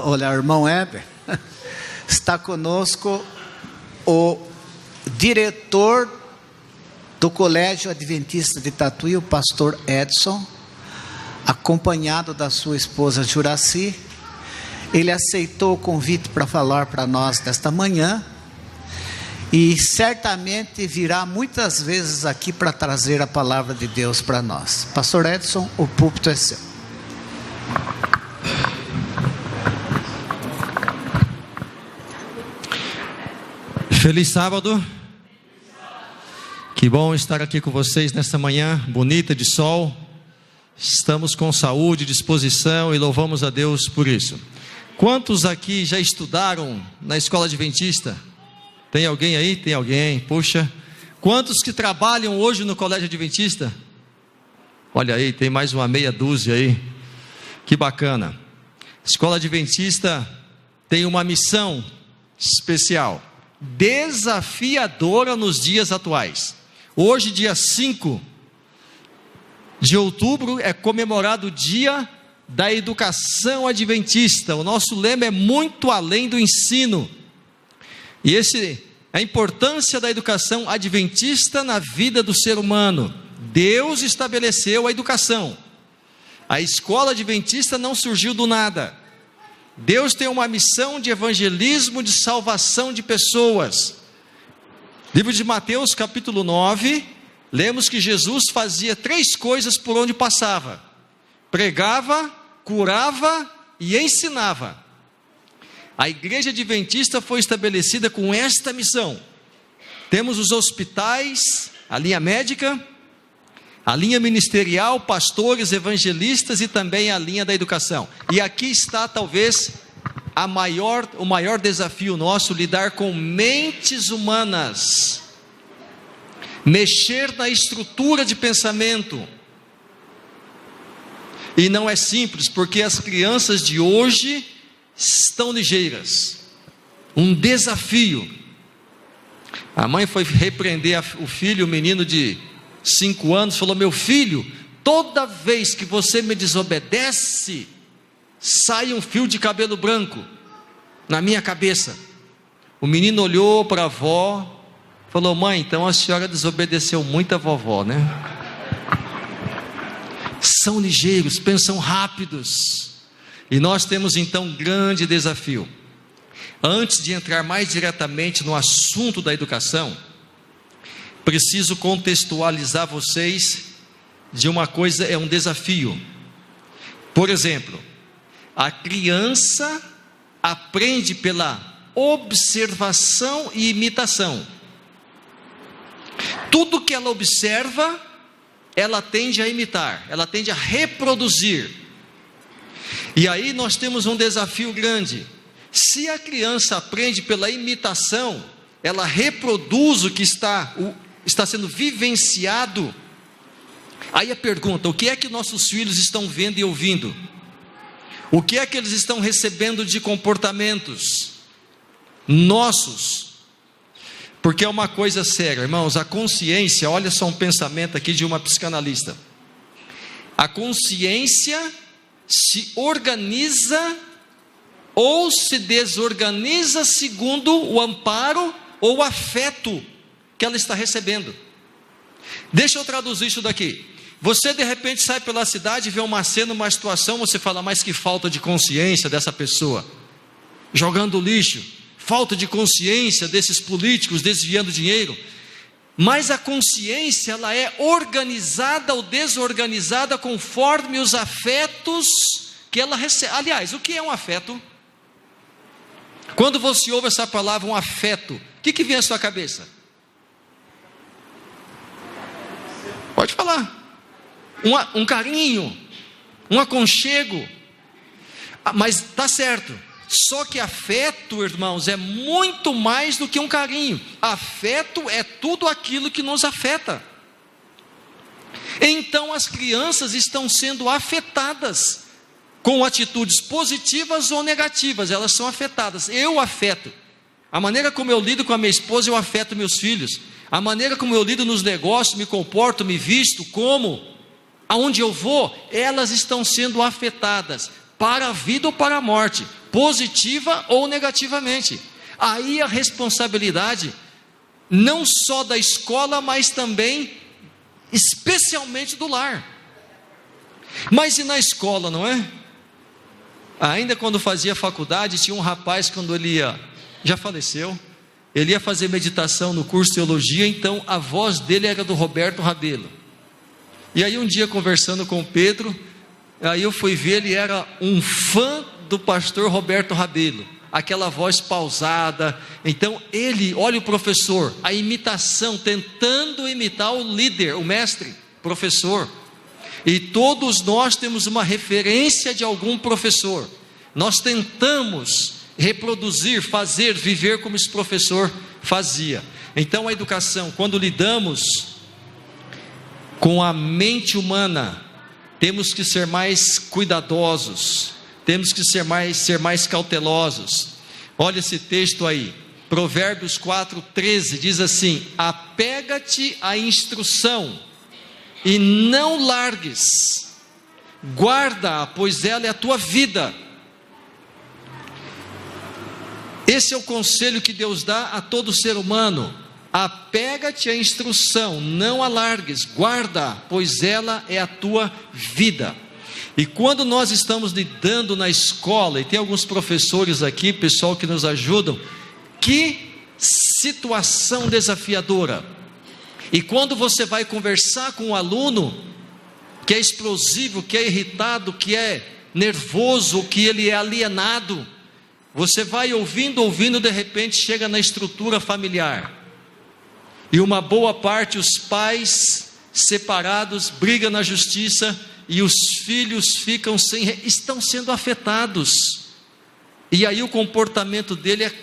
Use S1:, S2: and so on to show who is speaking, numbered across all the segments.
S1: Olha, irmão Heber, está conosco o diretor do Colégio Adventista de Tatuí, o pastor Edson, acompanhado da sua esposa Juraci. Ele aceitou o convite para falar para nós desta manhã e certamente virá muitas vezes aqui para trazer a palavra de Deus para nós. Pastor Edson, o púlpito é seu.
S2: Feliz sábado. Que bom estar aqui com vocês nesta manhã bonita de sol. Estamos com saúde, disposição e louvamos a Deus por isso. Quantos aqui já estudaram na escola adventista? Tem alguém aí? Tem alguém? Puxa. Quantos que trabalham hoje no colégio adventista? Olha aí, tem mais uma meia dúzia aí. Que bacana. A escola adventista tem uma missão especial, desafiadora nos dias atuais. Hoje, dia 5 de outubro, é comemorado o Dia da Educação Adventista. O nosso lema é muito além do ensino. E a importância da educação adventista na vida do ser humano. Deus estabeleceu a educação. A escola adventista não surgiu do nada. Deus tem uma missão de evangelismo, de salvação de pessoas. Livro de Mateus, capítulo 9, lemos que Jesus fazia 3 coisas por onde passava: pregava, curava e ensinava. A igreja adventista foi estabelecida com esta missão. Temos os hospitais, a linha médica, a linha ministerial, pastores, evangelistas e também a linha da educação. E aqui está talvez o maior desafio nosso: lidar com mentes humanas, mexer na estrutura de pensamento. E não é simples, porque as crianças de hoje estão ligeiras. Um desafio. A mãe foi repreender o filho, o menino de 5 anos, falou: meu filho, toda vez que você me desobedece, sai um fio de cabelo branco na minha cabeça. O menino olhou para a avó, falou: mãe, então a senhora desobedeceu muito a vovó, né? São ligeiros, pensam rápidos. E nós temos então um grande desafio. Antes de entrar mais diretamente no assunto da educação, preciso contextualizar vocês de uma coisa, é um desafio. Por exemplo, a criança aprende pela observação e imitação. Tudo que ela observa, ela tende a imitar, ela tende a reproduzir. E aí nós temos um desafio grande. Se a criança aprende pela imitação, ela reproduz o que está sendo vivenciado. Aí a pergunta: o que é que nossos filhos estão vendo e ouvindo? O que é que eles estão recebendo de comportamentos nossos? Porque é uma coisa séria, irmãos. A consciência, olha só um pensamento aqui de uma psicanalista. A consciência se organiza ou se desorganiza segundo o amparo ou o afeto que ela está recebendo. Deixa eu traduzir isso daqui. Você de repente sai pela cidade, vê uma cena, uma situação, você fala: mas que falta de consciência dessa pessoa, jogando lixo, falta de consciência desses políticos desviando dinheiro. Mas a consciência, ela é organizada ou desorganizada conforme os afetos que ela recebe. Aliás, o que é um afeto? Quando você ouve essa palavra, um afeto, o que vem à sua cabeça? Pode falar. Um carinho, um aconchego. Mas está certo. Só que afeto, irmãos, é muito mais do que um carinho. Afeto é tudo aquilo que nos afeta. Então as crianças estão sendo afetadas com atitudes positivas ou negativas. Elas são afetadas. Eu afeto. A maneira como eu lido com a minha esposa, eu afeto meus filhos. A maneira como eu lido nos negócios, me comporto, me visto, como, aonde eu vou, elas estão sendo afetadas. para a vida ou para a morte, positiva ou negativamente. Aí a responsabilidade, não só da escola, mas também, especialmente do lar. Mas e na escola, não é? Ainda quando fazia faculdade, tinha um rapaz, quando ele já faleceu, ele ia fazer meditação no curso de teologia, então a voz dele era do Roberto Rabelo. E aí um dia, conversando com o Pedro, aí eu fui ver, ele era um fã do pastor Roberto Rabelo, aquela voz pausada. Então ele, olha o professor, a imitação, tentando imitar o líder, o mestre, professor. E todos nós temos uma referência de algum professor. Nós tentamos reproduzir, fazer, viver como esse professor fazia. Então a educação, quando lidamos com a mente humana, temos que ser mais cuidadosos, temos que ser mais cautelosos. Olha esse texto aí, Provérbios 4:13, diz assim: apega-te à instrução e não largues, guarda-a, pois ela é a tua vida. Esse é o conselho que Deus dá a todo ser humano: apega-te à instrução, não a largues, guarda, pois ela é a tua vida. E quando nós estamos lidando na escola, e tem alguns professores aqui, pessoal que nos ajudam, que situação desafiadora. E quando você vai conversar com um aluno que é explosivo, que é irritado, que é nervoso, que ele é alienado, você vai ouvindo, de repente chega na estrutura familiar, e uma boa parte, os pais separados, brigam na justiça, e os filhos estão sendo afetados, e aí o comportamento dele é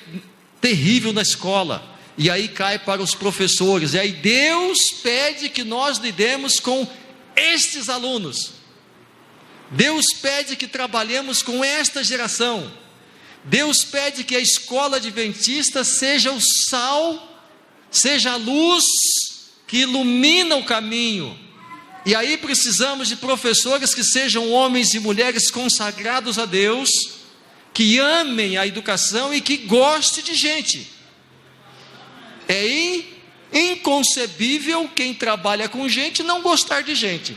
S2: terrível na escola, e aí cai para os professores, e aí Deus pede que nós lidemos com estes alunos, Deus pede que trabalhemos com esta geração, Deus pede que a escola adventista seja o sal, seja a luz que ilumina o caminho. E aí precisamos de professores que sejam homens e mulheres consagrados a Deus, que amem a educação e que gostem de gente. É inconcebível quem trabalha com gente não gostar de gente.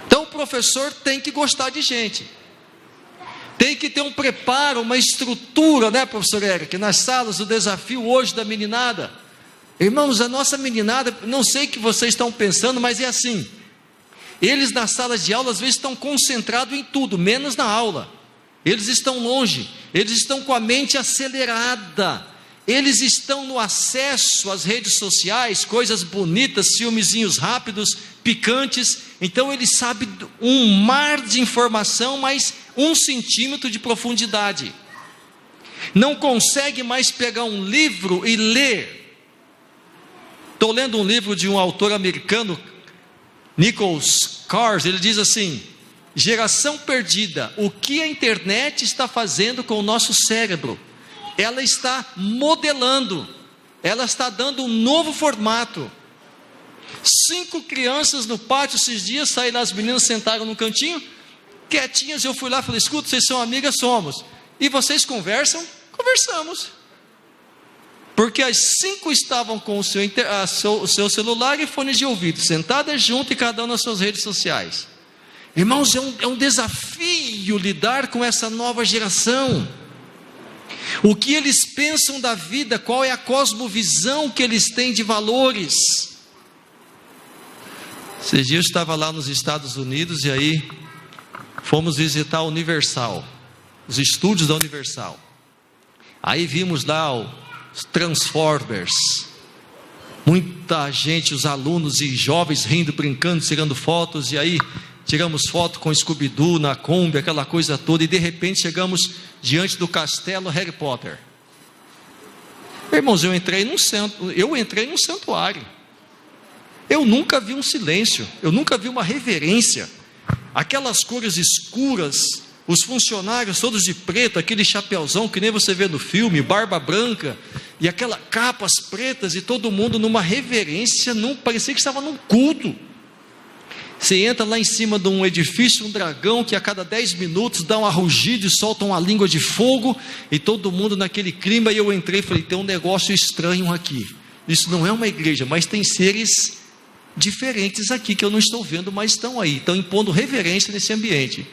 S2: Então o professor tem que gostar de gente. Tem que ter um preparo, uma estrutura, né, professor Eric? Nas salas, o desafio hoje da meninada. Irmãos, a nossa meninada, não sei o que vocês estão pensando, mas é assim. Eles nas salas de aula, às vezes estão concentrados em tudo, menos na aula. Eles estão longe, eles estão com a mente acelerada. Eles estão no acesso às redes sociais, coisas bonitas, filmezinhos rápidos, picantes. Então ele sabe um mar de informação, mas 1 centímetro de profundidade. Não consegue mais pegar um livro e ler. Estou lendo um livro de um autor americano, Nicholas Carr. Ele diz assim: geração perdida, o que a internet está fazendo com o nosso cérebro? Ela está modelando, ela está dando um novo formato. 5 crianças no pátio esses dias, saíram lá, as meninas sentaram no cantinho, quietinhas. Eu fui lá e falei: escuta, vocês são amigas? Somos. E vocês conversam? Conversamos. Porque as 5 estavam com o seu celular e fones de ouvido, sentadas juntas e cada um nas suas redes sociais. Irmãos, é um desafio lidar com essa nova geração. O que eles pensam da vida, qual é a cosmovisão que eles têm de valores. Esses dias eu estava lá nos Estados Unidos, e aí fomos visitar a Universal, os estúdios da Universal. Aí vimos lá os Transformers, muita gente, os alunos e jovens rindo, brincando, tirando fotos. E aí tiramos foto com Scooby-Doo na Kombi, aquela coisa toda, e de repente chegamos diante do castelo Harry Potter. Irmãos, eu entrei num santuário. Eu nunca vi um silêncio, eu nunca vi uma reverência. Aquelas cores escuras, os funcionários todos de preto, aquele chapéuzão que nem você vê no filme, barba branca, e aquelas capas pretas, e todo mundo numa reverência, parecia que estava num culto. Você entra lá em cima de um edifício, um dragão que a cada 10 minutos dá um rugido e solta uma língua de fogo, e todo mundo naquele clima. E eu entrei e falei: tem um negócio estranho aqui. Isso não é uma igreja, mas tem seres diferentes aqui que eu não estou vendo, mas estão aí, estão impondo reverência nesse ambiente.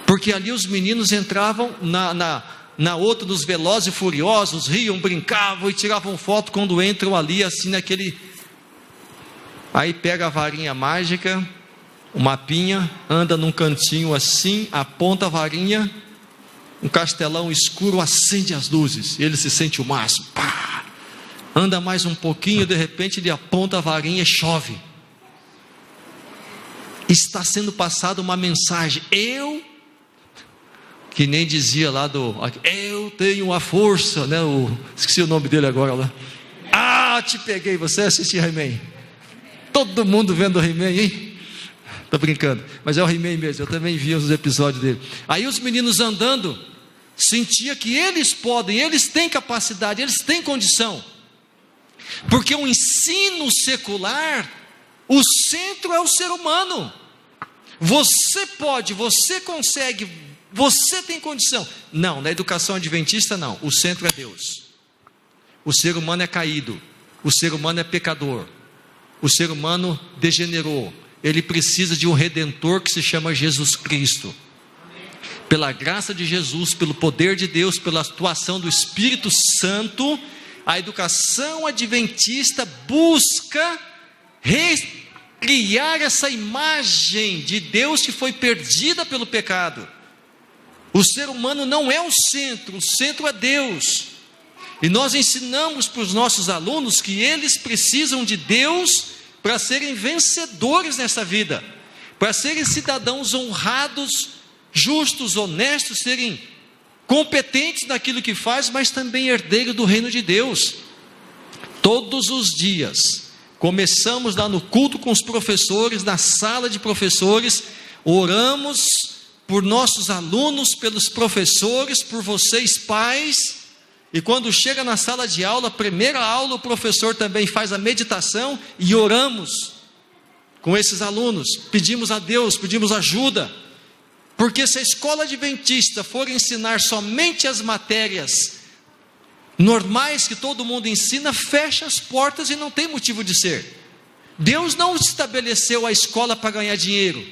S2: Porque ali os meninos entravam na outra, nos Velozes e Furiosos, riam, brincavam e tiravam foto quando entram ali, assim naquele. Aí pega a varinha mágica, o mapinha, anda num cantinho assim, aponta a varinha, um castelão escuro, acende as luzes, e ele se sente o máximo. Pá! Anda mais um pouquinho, de repente ele aponta a varinha e chove. Está sendo passada uma mensagem. Que nem dizia lá eu tenho a força, né? Esqueci o nome dele agora lá. Ah, te peguei. Você assistiu He-Man? Todo mundo vendo o He-Man, hein? Tô brincando, mas é o He-Man mesmo. Eu também vi os episódios dele. Aí os meninos andando, sentia que eles podem, eles têm capacidade, eles têm condição. Porque o ensino secular, o centro é o ser humano. Você pode, você consegue, você tem condição. Não, na educação adventista não, o centro é Deus. O ser humano é caído, o ser humano é pecador, o ser humano degenerou. Ele precisa de um redentor que se chama Jesus Cristo. Pela graça de Jesus, pelo poder de Deus, pela atuação do Espírito Santo, a educação adventista busca recriar essa imagem de Deus que foi perdida pelo pecado. O ser humano não é o centro é Deus. E nós ensinamos para os nossos alunos que eles precisam de Deus para serem vencedores nessa vida, para serem cidadãos honrados, justos, honestos, serem competentes naquilo que faz, mas também herdeiro do reino de Deus. Todos os dias, começamos lá no culto com os professores, na sala de professores, oramos por nossos alunos, pelos professores, por vocês pais, e quando chega na sala de aula, primeira aula, o professor também faz a meditação e oramos com esses alunos, pedimos a Deus, pedimos ajuda. Porque se a escola adventista for ensinar somente as matérias normais que todo mundo ensina, fecha as portas e não tem motivo de ser. Deus não estabeleceu a escola para ganhar dinheiro.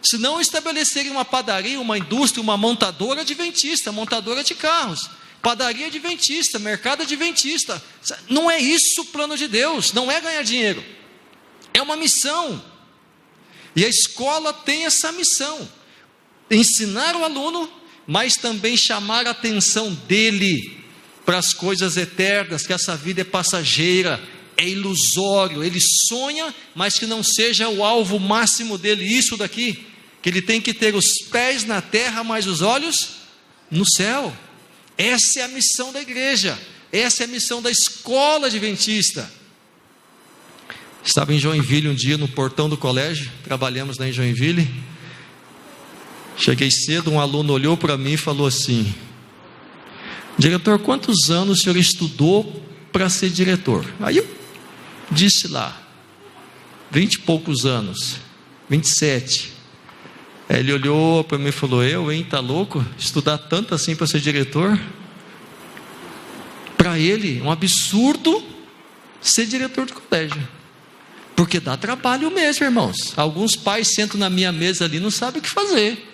S2: Senão estabeleceria uma padaria, uma indústria, uma montadora adventista, montadora de carros, padaria adventista, mercado adventista. Não é isso o plano de Deus, não é ganhar dinheiro. É uma missão. E a escola tem essa missão. Ensinar o aluno, mas também chamar a atenção dele para as coisas eternas, que essa vida é passageira, é ilusório, ele sonha, mas que não seja o alvo máximo dele, isso daqui, que ele tem que ter os pés na terra, mas os olhos no céu. Essa é a missão da igreja, essa é a missão da escola adventista. Estava em Joinville um dia, no portão do colégio, trabalhamos lá em Joinville. Cheguei cedo, um aluno olhou para mim e falou assim: diretor, quantos anos o senhor estudou para ser diretor? Aí eu disse lá, 20 e poucos anos, 27. Aí ele olhou para mim e falou: tá louco? Estudar tanto assim para ser diretor? Para ele, um absurdo ser diretor de colégio, porque dá trabalho mesmo, irmãos. Alguns pais sentam na minha mesa ali e não sabem o que fazer.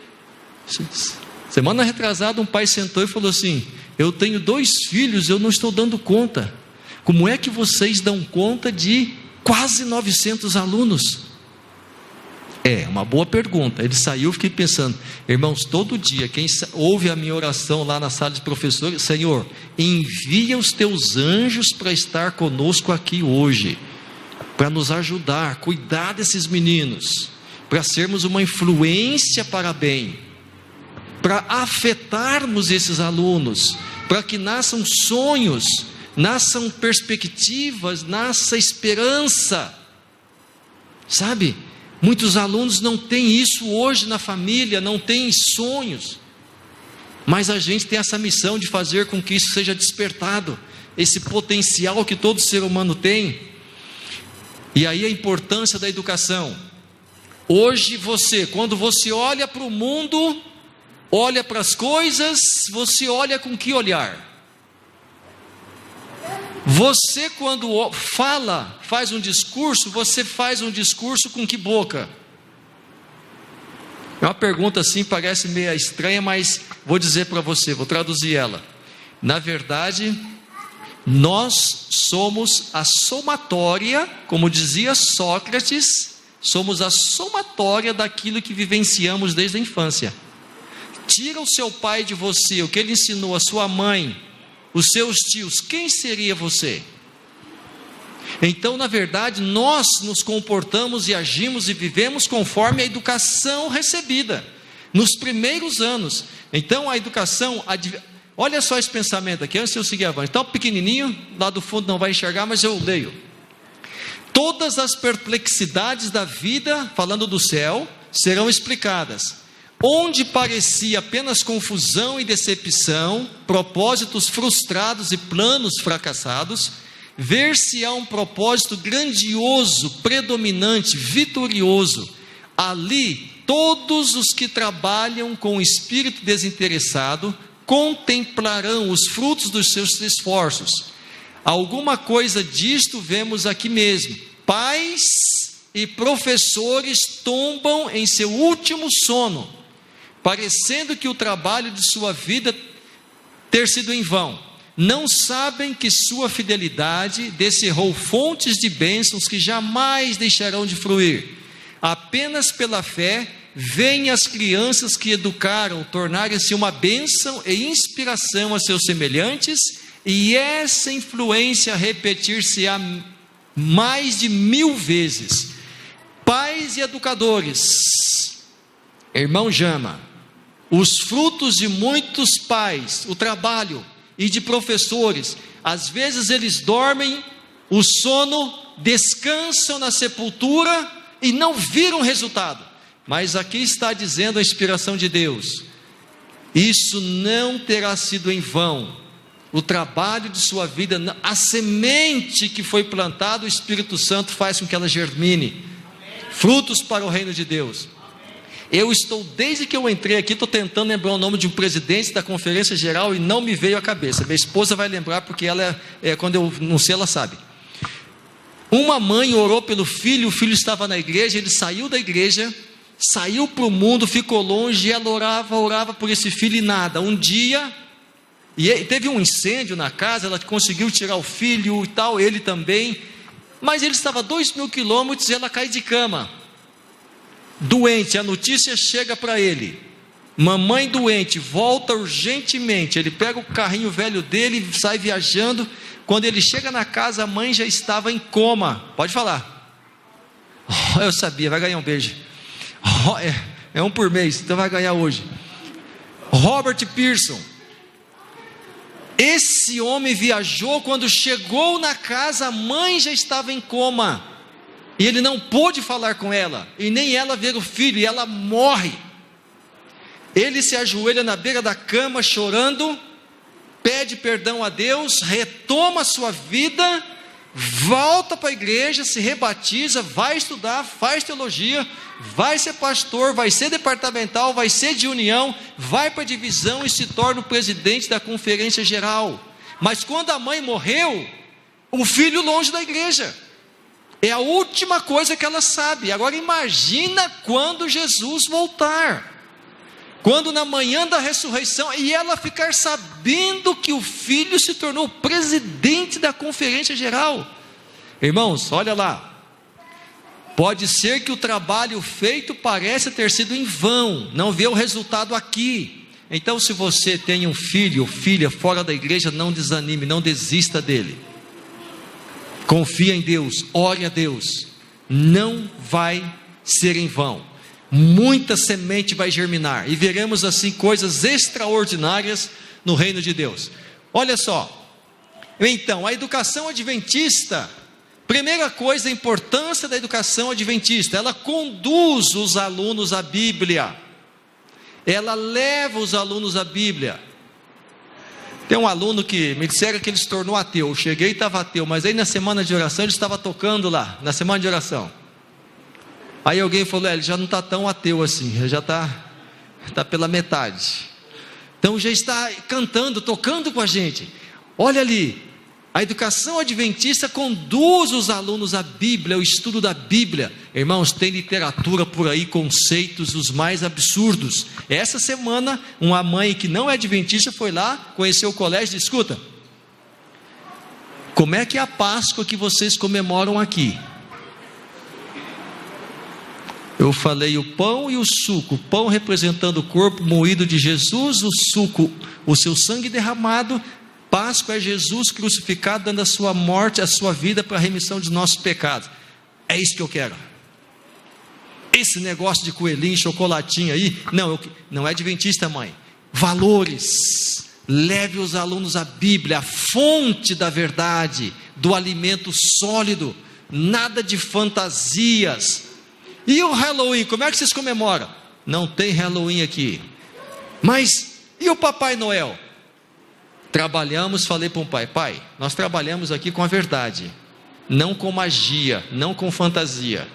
S2: Semana retrasada um pai sentou e falou assim: eu tenho 2 filhos, eu não estou dando conta. Como é que vocês dão conta de quase 900 alunos? É uma boa pergunta. Ele saiu, fiquei pensando, irmãos, todo dia quem ouve a minha oração lá na sala de professores: Senhor, envia os teus anjos para estar conosco aqui hoje, para nos ajudar, cuidar desses meninos, para sermos uma influência para bem, para afetarmos esses alunos, para que nasçam sonhos, nasçam perspectivas, nasça esperança. Sabe, muitos alunos não têm isso hoje na família, não têm sonhos, mas a gente tem essa missão de fazer com que isso seja despertado, esse potencial que todo ser humano tem. E aí a importância da educação. Hoje quando você olha para o mundo, olha para as coisas, você olha com que olhar? Você quando faz um discurso, você faz um discurso com que boca? É uma pergunta assim, parece meio estranha, mas vou dizer para você, vou traduzir ela. Na verdade, nós somos a somatória, como dizia Sócrates, somos a somatória daquilo que vivenciamos desde a infância. Tira o seu pai de você, o que ele ensinou, a sua mãe, os seus tios, quem seria você? Então, na verdade, nós nos comportamos e agimos e vivemos conforme a educação recebida, nos primeiros anos. Então, a educação, olha só esse pensamento aqui, antes de eu seguir avante. Então, pequenininho, lá do fundo não vai enxergar, mas eu leio. Todas as perplexidades da vida, falando do céu, serão explicadas. Onde parecia apenas confusão e decepção, propósitos frustrados e planos fracassados, ver-se-á um propósito grandioso, predominante, vitorioso. Ali, todos os que trabalham com o espírito desinteressado contemplarão os frutos dos seus esforços. Alguma coisa disto vemos aqui mesmo. Pais e professores tombam em seu último sono, parecendo que o trabalho de sua vida ter sido em vão. Não sabem que sua fidelidade descerrou fontes de bênçãos que jamais deixarão de fluir. Apenas pela fé, veem as crianças que educaram tornarem-se uma bênção e inspiração a seus semelhantes, e essa influência repetir-se-á mais de 1000 vezes. Pais e educadores, irmão Jama, os frutos de muitos pais, o trabalho e de professores, às vezes eles dormem o sono, descansam na sepultura e não viram resultado. Mas aqui está dizendo a inspiração de Deus: isso não terá sido em vão. O trabalho de sua vida, a semente que foi plantada, o Espírito Santo faz com que ela germine frutos para o reino de Deus. Eu estou, desde que eu entrei aqui, estou tentando lembrar o nome de um presidente da conferência geral e não me veio à cabeça. Minha esposa vai lembrar, porque ela quando eu não sei, ela sabe. Uma mãe orou pelo filho, o filho estava na igreja, ele saiu da igreja, saiu para o mundo, ficou longe, e ela orava por esse filho e nada. Um dia, e teve um incêndio na casa, ela conseguiu tirar o filho e tal, ele também, mas ele estava a 2.000 quilômetros e ela cai de cama. Doente, a notícia chega para ele: mamãe doente, volta urgentemente. Ele pega o carrinho velho dele e sai viajando. Quando ele chega na casa, a mãe já estava em coma. Pode falar. Oh, eu sabia, vai ganhar um beijo. Oh, é um por mês, então vai ganhar hoje. Robert Pearson. Esse homem viajou, quando chegou na casa, a mãe já estava em coma. E ele não pôde falar com ela, e nem ela ver o filho, e ela morre. Ele se ajoelha na beira da cama chorando, pede perdão a Deus, retoma a sua vida, volta para a igreja, se rebatiza, vai estudar, faz teologia, vai ser pastor, vai ser departamental, vai ser de união, vai para a divisão e se torna o presidente da conferência geral. Mas quando a mãe morreu, o filho longe da igreja. É a última coisa que ela sabe. Agora imagina quando Jesus voltar, quando na manhã da ressurreição, e ela ficar sabendo que o filho se tornou presidente da conferência geral. Irmãos, olha lá, pode ser que o trabalho feito pareça ter sido em vão, não vê o resultado aqui. Então, se você tem um filho ou filha fora da igreja, não desanime, não desista dele. Confia em Deus, ore a Deus, não vai ser em vão. Muita semente vai germinar, e veremos assim coisas extraordinárias no reino de Deus. Olha só, então, a educação adventista, primeira coisa, a importância da educação adventista: ela conduz os alunos à Bíblia, ela leva os alunos à Bíblia. Tem um aluno que me disseram que ele se tornou ateu. Eu cheguei e estava ateu, mas aí na semana de oração ele estava tocando lá, na semana de oração. Aí alguém falou: ele já não está tão ateu assim, ele já está pela metade. Então já está cantando, tocando com a gente. Olha ali, a educação adventista conduz os alunos à Bíblia, ao estudo da Bíblia. Irmãos, tem literatura por aí, conceitos os mais absurdos. Essa semana, uma mãe que não é adventista foi lá, conheceu o colégio e disse: escuta, como é que é a Páscoa que vocês comemoram aqui? Eu falei: o pão e o suco. O pão representando o corpo moído de Jesus, o suco, o seu sangue derramado. Páscoa é Jesus crucificado, dando a sua morte, a sua vida para a remissão de nossos pecados. É isso que eu quero. Esse negócio de coelhinho, chocolatinho aí, não é adventista, mãe. Valores. Leve os alunos à Bíblia, a fonte da verdade, do alimento sólido, nada de fantasias. E o Halloween, como é que vocês comemoram? Não tem Halloween aqui. Mas, e o Papai Noel? Trabalhamos, falei para um pai, nós trabalhamos aqui com a verdade, não com magia, não com fantasia.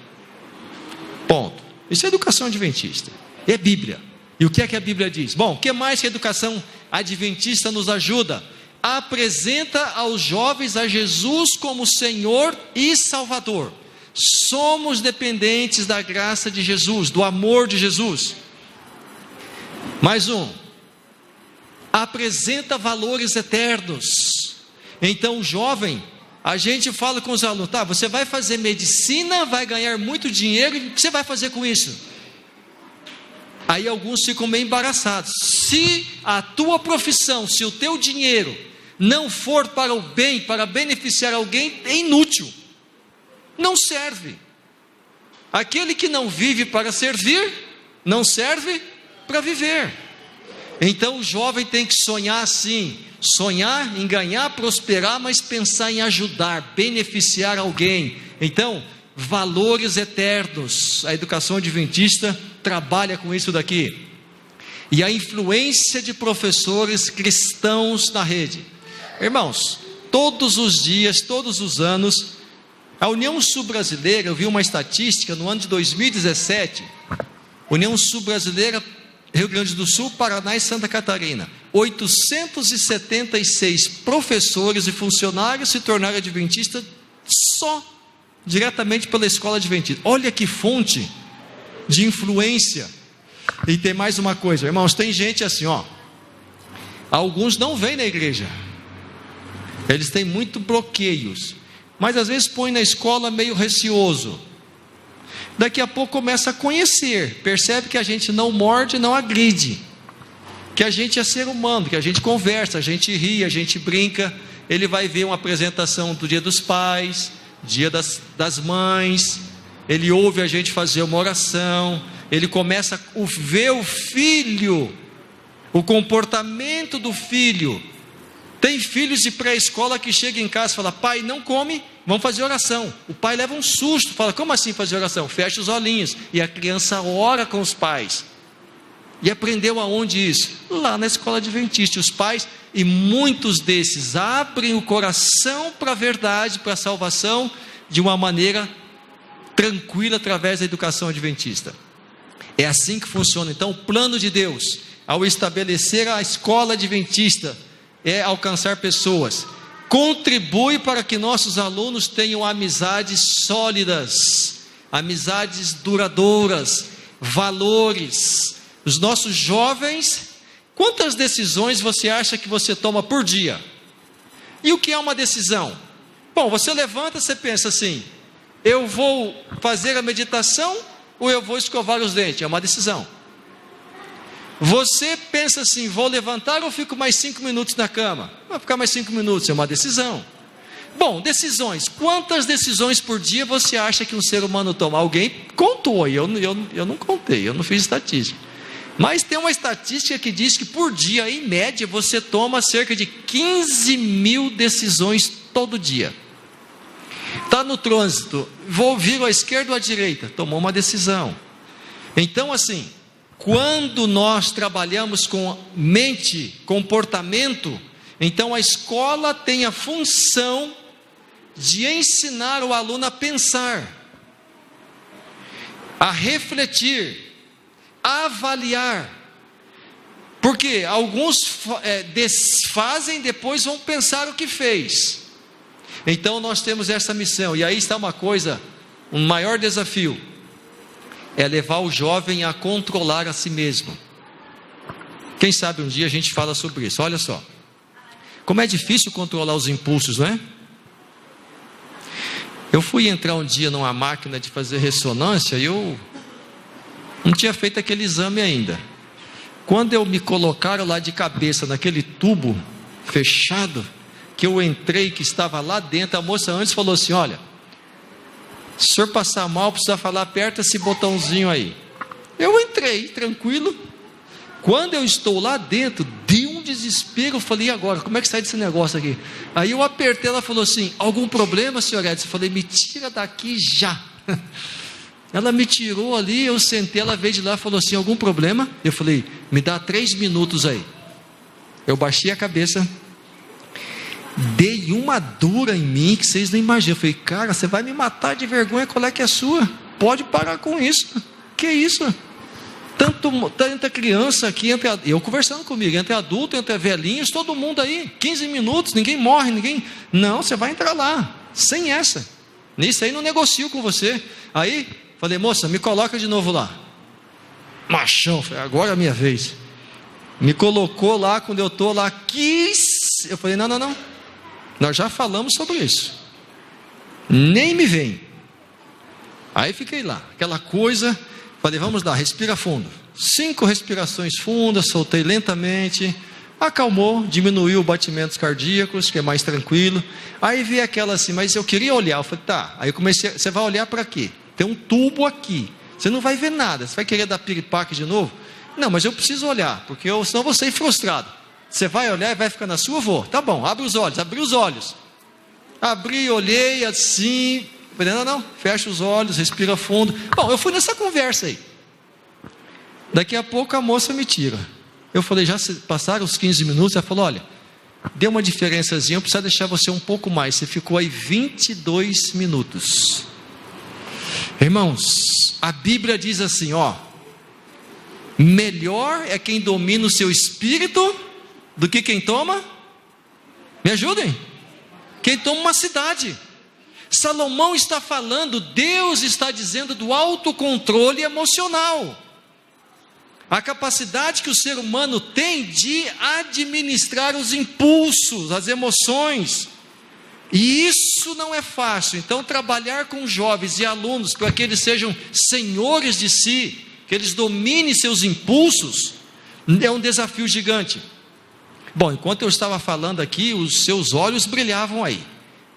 S2: Ponto. Isso é educação adventista, é Bíblia. E o que é que a Bíblia diz? Bom, o que mais que a educação adventista nos ajuda? Apresenta aos jovens a Jesus como Senhor e Salvador. Somos dependentes da graça de Jesus, do amor de Jesus. Mais um. Apresenta valores eternos. Então, jovem, a gente fala com os alunos: tá, você vai fazer medicina, vai ganhar muito dinheiro, o que você vai fazer com isso? Aí alguns ficam meio embaraçados. Se a tua profissão, se o teu dinheiro não for para o bem, para beneficiar alguém, é inútil, não serve. Aquele que não vive para servir, não serve para viver. Então o jovem tem que sonhar assim, sonhar em ganhar, prosperar, mas pensar em ajudar, beneficiar alguém. Então, valores eternos. A educação adventista trabalha com isso daqui. E a influência de professores cristãos na rede. Irmãos, todos os dias, todos os anos, a União Sul-Brasileira, eu vi uma estatística no ano de 2017, União Sul-Brasileira, Rio Grande do Sul, Paraná e Santa Catarina, 876 professores e funcionários se tornaram adventistas só diretamente pela escola adventista. Olha que fonte de influência. E tem mais uma coisa, irmãos, tem gente assim, alguns não vêm na igreja, eles têm muito bloqueios, mas às vezes põe na escola meio receoso. Daqui a pouco começa a conhecer, percebe que a gente não morde, não agride, que a gente é ser humano, que a gente conversa, a gente ri, a gente brinca. Ele vai ver uma apresentação do Dia dos Pais, Dia das Mães, ele ouve a gente fazer uma oração, ele começa a ver o filho, o comportamento do filho. Tem filhos de pré-escola que chegam em casa e falam: pai, não come, vamos fazer oração. O pai leva um susto, fala: como assim fazer oração? Fecha os olhinhos, e a criança ora com os pais. E aprendeu aonde isso? Lá na escola adventista. Os pais, e muitos desses, abrem o coração para a verdade, para a salvação, de uma maneira tranquila, através da educação adventista. É assim que funciona. Então, o plano de Deus, ao estabelecer a escola adventista, é alcançar pessoas, contribui para que nossos alunos tenham amizades sólidas, amizades duradouras, valores. Os nossos jovens, quantas decisões você acha que você toma por dia? E o que é uma decisão? Bom, você levanta, você pensa assim: eu vou fazer a meditação ou eu vou escovar os dentes? É uma decisão. Você pensa assim: vou levantar ou fico mais 5 minutos na cama? Vou ficar mais 5 minutos, é uma decisão. Bom, decisões. Quantas decisões por dia você acha que um ser humano toma? Alguém contou, eu não contei, eu não fiz estatística. Mas tem uma estatística que diz que por dia, em média, você toma cerca de 15 mil decisões todo dia. Está no trânsito, vou vir à esquerda ou à direita? Tomou uma decisão. Então assim, quando nós trabalhamos com mente, comportamento, então a escola tem a função de ensinar o aluno a pensar. a refletir, a avaliar. Porque alguns desfazem, depois vão pensar o que fez. Então nós temos essa missão. E aí está uma coisa, um maior desafio, é levar o jovem a controlar a si mesmo. Quem sabe um dia a gente fala sobre isso. Olha só, como é difícil controlar os impulsos, não é? Eu fui entrar um dia numa máquina de fazer ressonância e eu não tinha feito aquele exame ainda. Quando eu me colocaram lá de cabeça naquele tubo fechado, que eu entrei, que estava lá dentro, a moça antes falou assim: olha, se o senhor passar mal, precisa falar, aperta esse botãozinho aí. Eu entrei, tranquilo. Quando eu estou lá dentro, deu um desespero. Eu falei: e agora? Como é que sai desse negócio aqui? Aí eu apertei, ela falou assim: algum problema, senhor Edson? Eu falei: me tira daqui já. Ela me tirou ali, eu sentei, ela veio de lá e falou assim: algum problema? Eu falei: me dá 3 minutos aí. Eu baixei a cabeça, dei uma dura em mim que vocês não imaginam. Eu falei: cara, você vai me matar de vergonha, qual é que é a sua? Pode parar com isso. Que isso? Tanta criança aqui, eu conversando comigo, entre adultos, entre velhinhos, todo mundo aí, 15 minutos, ninguém morre, não, você vai entrar lá, sem essa, nisso aí não negocio com você. Aí, falei: moça, me coloca de novo lá. Machão, falei: agora é a minha vez. Me colocou lá, quando eu estou lá, eu falei: não, nós já falamos sobre isso, nem me vem. Aí fiquei lá, aquela coisa. Falei: vamos lá, respira fundo. 5 respirações fundas, soltei lentamente, acalmou, diminuiu os batimentos cardíacos, que é mais tranquilo. Aí vi aquela assim: mas eu queria olhar. Eu falei: tá. Aí eu comecei: você vai olhar para quê? Tem um tubo aqui, você não vai ver nada, você vai querer dar piripaque de novo? Não, mas eu preciso olhar, porque senão eu vou sair frustrado. Você vai olhar e vai ficar na sua? Vou. Tá bom, abre os olhos. Abri os olhos, abri, olhei assim. Falei: não, fecha os olhos, respira fundo. Bom, eu fui nessa conversa aí. Daqui a pouco a moça me tira. Eu falei: já passaram os 15 minutos? Ela falou: olha, deu uma diferençazinha, eu preciso deixar você um pouco mais. Você ficou aí 22 minutos. Irmãos, a Bíblia diz assim, ó: melhor é quem domina o seu espírito do que quem toma. Me ajudem? Quem toma uma cidade. Salomão está falando, Deus está dizendo do autocontrole emocional. A capacidade que o ser humano tem de administrar os impulsos, as emoções. E isso não é fácil. Então, trabalhar com jovens e alunos para que eles sejam senhores de si, que eles dominem seus impulsos, é um desafio gigante. Bom, enquanto eu estava falando aqui, os seus olhos brilhavam aí.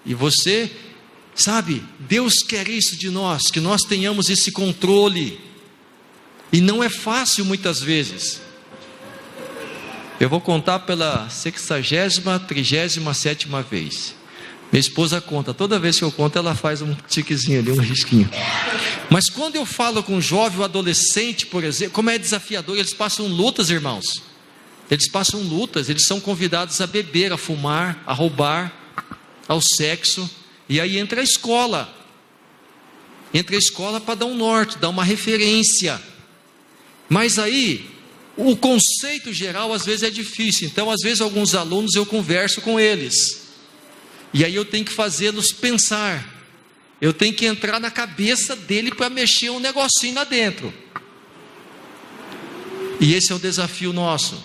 S2: E você, sabe, Deus quer isso de nós, que nós tenhamos esse controle. E não é fácil muitas vezes. Eu vou contar pela 60ª, 37ª vez. Minha esposa conta, toda vez que eu conto ela faz um tiquezinho ali, um risquinho. Mas quando eu falo com um jovem ou adolescente, por exemplo, como é desafiador, eles passam lutas, irmãos. Eles passam lutas, eles são convidados a beber, a fumar, a roubar, ao sexo. E aí entra a escola. Entra a escola para dar um norte, dar uma referência. Mas aí, o conceito geral às vezes é difícil. Então às vezes alguns alunos eu converso com eles. E aí eu tenho que fazê-los pensar. Eu tenho que entrar na cabeça dele para mexer um negocinho lá dentro. E esse é o desafio nosso.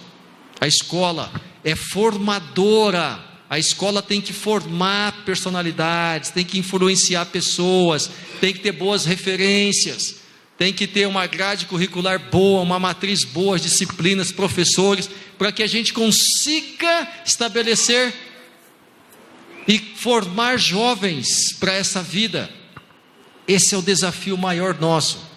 S2: A escola é formadora. A escola tem que formar personalidades, tem que influenciar pessoas, tem que ter boas referências, tem que ter uma grade curricular boa, uma matriz boa, disciplinas, professores, para que a gente consiga estabelecer e formar jovens para essa vida. Esse é o desafio maior nosso.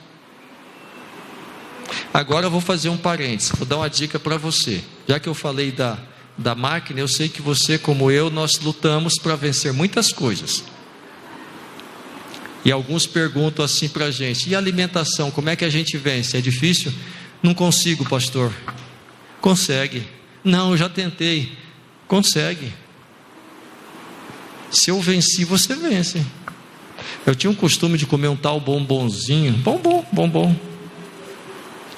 S2: Agora eu vou fazer um parênteses, vou dar uma dica para você. Já que eu falei da máquina, eu sei que você, como eu, nós lutamos para vencer muitas coisas. E alguns perguntam assim para a gente: e a alimentação, como é que a gente vence? É difícil? Não consigo, pastor. Consegue. Não, eu já tentei. Consegue. Se eu venci, você vence. Eu tinha um costume de comer um tal bombonzinho. Bombom.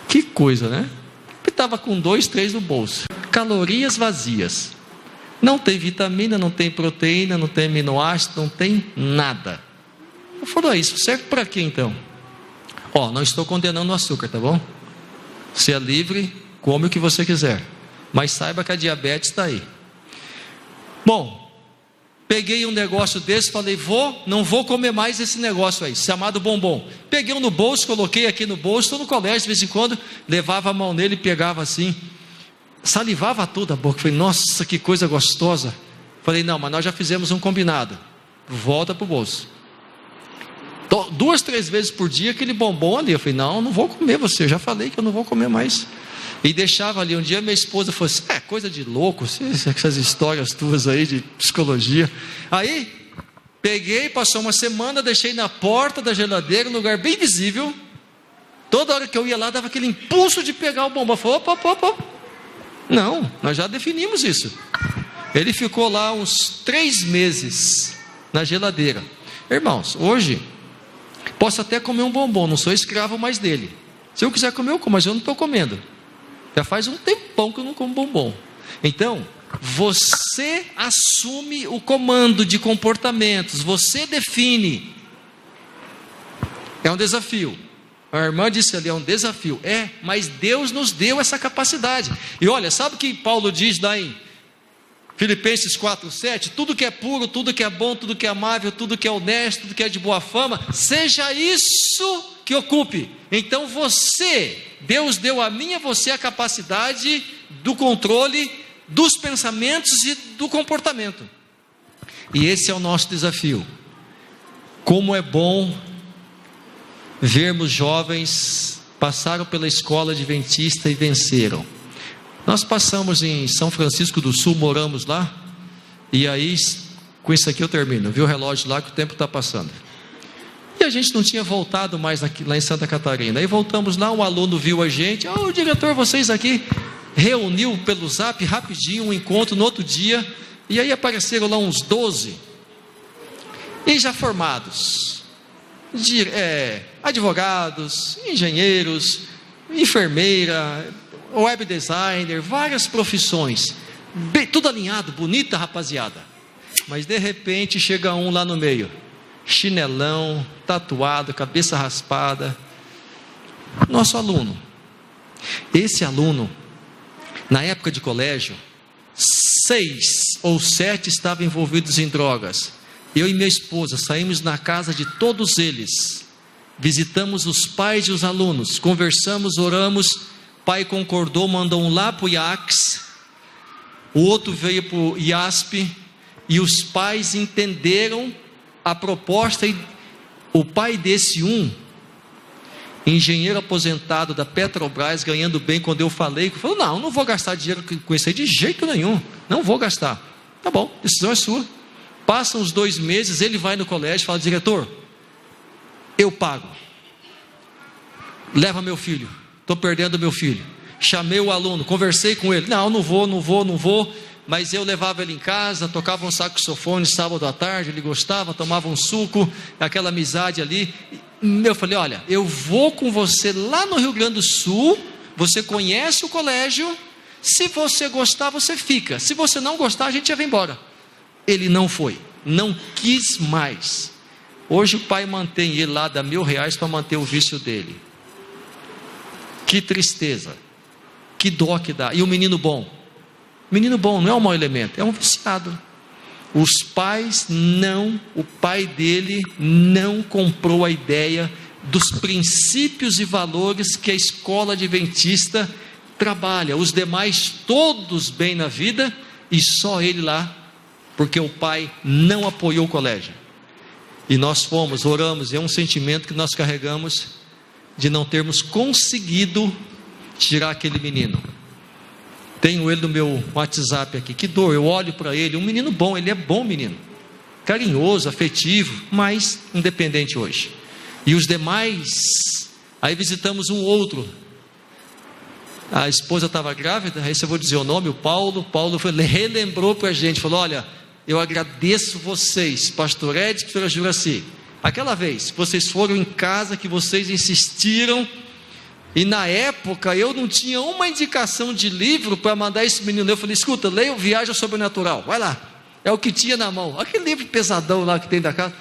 S2: Que coisa, né? Eu estava com 2, 3 no bolso. Calorias vazias. Não tem vitamina, não tem proteína, não tem aminoácido, não tem nada. Eu falei, isso serve para quê então? Não estou condenando o açúcar, tá bom? Você é livre, come o que você quiser. Mas saiba que a diabetes está aí. Bom, peguei um negócio desse, falei, não vou comer mais esse negócio aí, chamado bombom. Peguei um no bolso, coloquei aqui no bolso, estou no colégio, de vez em quando, levava a mão nele e pegava assim. Salivava toda a boca. Falei, nossa, que coisa gostosa. Falei, não, mas nós já fizemos um combinado. Volta para o bolso. 2, 3 vezes por dia aquele bombom ali. Eu falei, não vou comer você. Eu já falei que eu não vou comer mais. E deixava ali. Um dia minha esposa falou assim, coisa de louco, essas histórias tuas aí de psicologia. Aí, peguei, passou uma semana, deixei na porta da geladeira, um lugar bem visível. Toda hora que eu ia lá, dava aquele impulso de pegar o bombom. Eu falei, opa. Não, nós já definimos isso. Ele ficou lá uns 3 meses na geladeira. Irmãos, hoje posso até comer um bombom, não sou escravo mais dele. Se eu quiser comer, eu como, mas eu não estou comendo. Já faz um tempão que eu não como bombom. Então, você assume o comando de comportamentos, você define. É um desafio. A irmã disse ali, é um desafio. Mas Deus nos deu essa capacidade. E olha, sabe o que Paulo diz lá em Filipenses 4:7? Tudo que é puro, tudo que é bom, tudo que é amável, tudo que é honesto, tudo que é de boa fama, seja isso que ocupe. Então Deus deu a mim e a você a capacidade do controle dos pensamentos e do comportamento. E esse é o nosso desafio. Como é bom vermos jovens passaram pela escola adventista e venceram. Nós passamos em São Francisco do Sul, moramos lá, e aí, com isso aqui eu termino, viu o relógio lá que o tempo está passando. E a gente não tinha voltado mais lá em Santa Catarina. Aí voltamos lá, um aluno viu a gente, o diretor, vocês aqui, reuniu pelo Zap rapidinho um encontro no outro dia, e aí apareceram lá uns 12, e já formados, advogados, engenheiros, enfermeira, web designer, várias profissões, tudo alinhado, bonita rapaziada. Mas de repente chega um lá no meio, chinelão, tatuado, cabeça raspada. Nosso aluno. Esse aluno, na época de colégio, 6 ou 7 estavam envolvidos em drogas. Eu e minha esposa saímos na casa de todos eles, visitamos os pais e os alunos, conversamos, oramos. Pai concordou, mandou um lá para o IACS, o outro veio para o IASP, e os pais entenderam a proposta. E o pai desse engenheiro aposentado da Petrobras, ganhando bem, quando eu falei, falou, não vou gastar dinheiro com isso aí de jeito nenhum, não vou gastar. Tá bom, decisão é sua. Passam os 2 meses, ele vai no colégio e fala, diretor, eu pago, leva meu filho, estou perdendo meu filho. Chamei o aluno, conversei com ele, não vou, mas eu levava ele em casa, tocava um saxofone sábado à tarde, ele gostava, tomava um suco, aquela amizade ali. Eu falei, olha, eu vou com você lá no Rio Grande do Sul, você conhece o colégio, se você gostar, você fica, se você não gostar, a gente já vai embora. Ele não foi, não quis mais. Hoje o pai mantém ele lá, dá R$1.000 para manter o vício dele. Que tristeza, que dó que dá. E o menino bom não é um mau elemento, é um viciado. O pai dele não comprou a ideia dos princípios e valores que a escola adventista trabalha. Os demais todos bem na vida, e só ele lá, porque o pai não apoiou o colégio. E nós oramos, é um sentimento que nós carregamos, de não termos conseguido tirar aquele menino. Tenho ele no meu WhatsApp aqui, que dor, eu olho para ele, um menino bom, ele é bom menino, carinhoso, afetivo, mas independente hoje. E os demais, aí visitamos um outro, a esposa estava grávida, aí eu vou dizer o nome, o Paulo relembrou para a gente, falou, olha, eu agradeço vocês, pastor Ed e pastora Juraci, Aquela vez que vocês foram em casa, que vocês insistiram, e na época eu não tinha uma indicação de livro para mandar esse menino. Eu falei: escuta, leia o Viagem ao Sobrenatural, vai lá, é o que tinha na mão, aquele livro pesadão lá que tem da casa.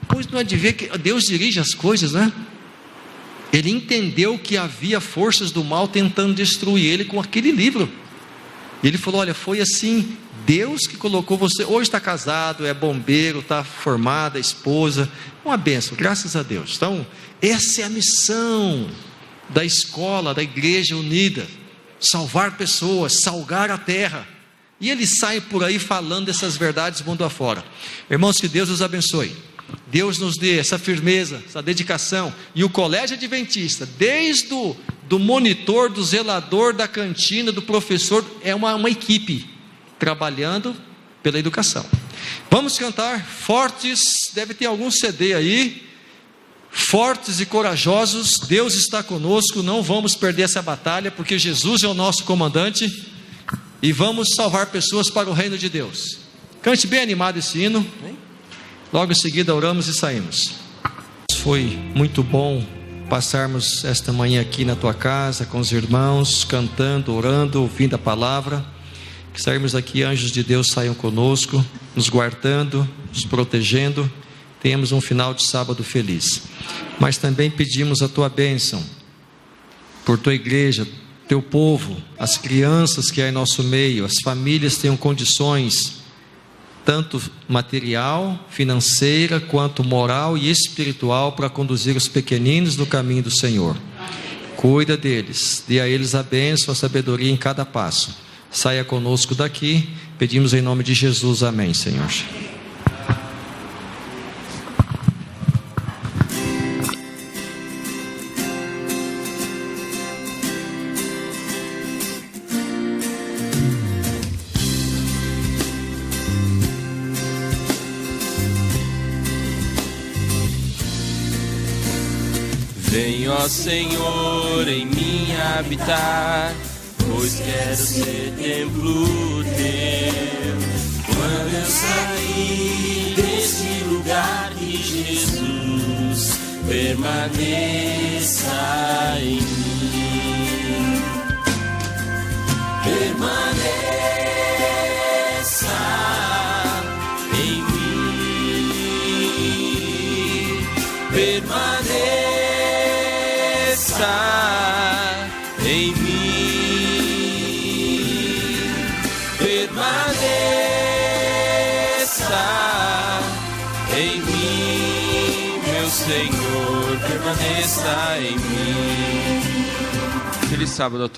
S2: Pois não é de ver que Deus dirige as coisas, né? Ele entendeu que havia forças do mal tentando destruir ele com aquele livro. E ele falou: olha, foi assim, Deus que colocou você. Hoje está casado, é bombeiro, está formada, esposa, uma bênção, graças a Deus. Então, essa é a missão da escola, da igreja unida: salvar pessoas, salgar a terra. E ele sai por aí falando dessas verdades mundo afora. Irmãos, que Deus os abençoe, Deus nos dê essa firmeza, essa dedicação. E o colégio adventista, desde do monitor, do zelador, da cantina, do professor, é uma equipe trabalhando pela educação. Vamos cantar Fortes, deve ter algum CD aí. Fortes e corajosos, Deus está conosco, não vamos perder essa batalha, porque Jesus é o nosso comandante, e vamos salvar pessoas para o reino de Deus. Cante bem animado esse hino, logo em seguida oramos e saímos. Foi muito bom passarmos esta manhã aqui na tua casa, com os irmãos, cantando, orando, ouvindo a palavra. Que sairmos daqui, anjos de Deus saiam conosco, nos guardando, nos protegendo, tenhamos um final de sábado feliz. Mas também pedimos a tua bênção por tua igreja, teu povo, as crianças que há em nosso meio, as famílias tenham condições, tanto material, financeira, quanto moral e espiritual, para conduzir os pequeninos no caminho do Senhor. Cuida deles, dê a eles a bênção, a sabedoria em cada passo. Saia conosco daqui, pedimos em nome de Jesus, amém, Senhor.
S3: Vem, ó Senhor, em mim habitar, pois quero ser templo teu. Quando eu sair deste lugar, que Jesus permaneça em mim. Permaneça em mim. Permaneça em mim, permaneça em mim, meu Senhor, permaneça em mim. Feliz sábado a todos.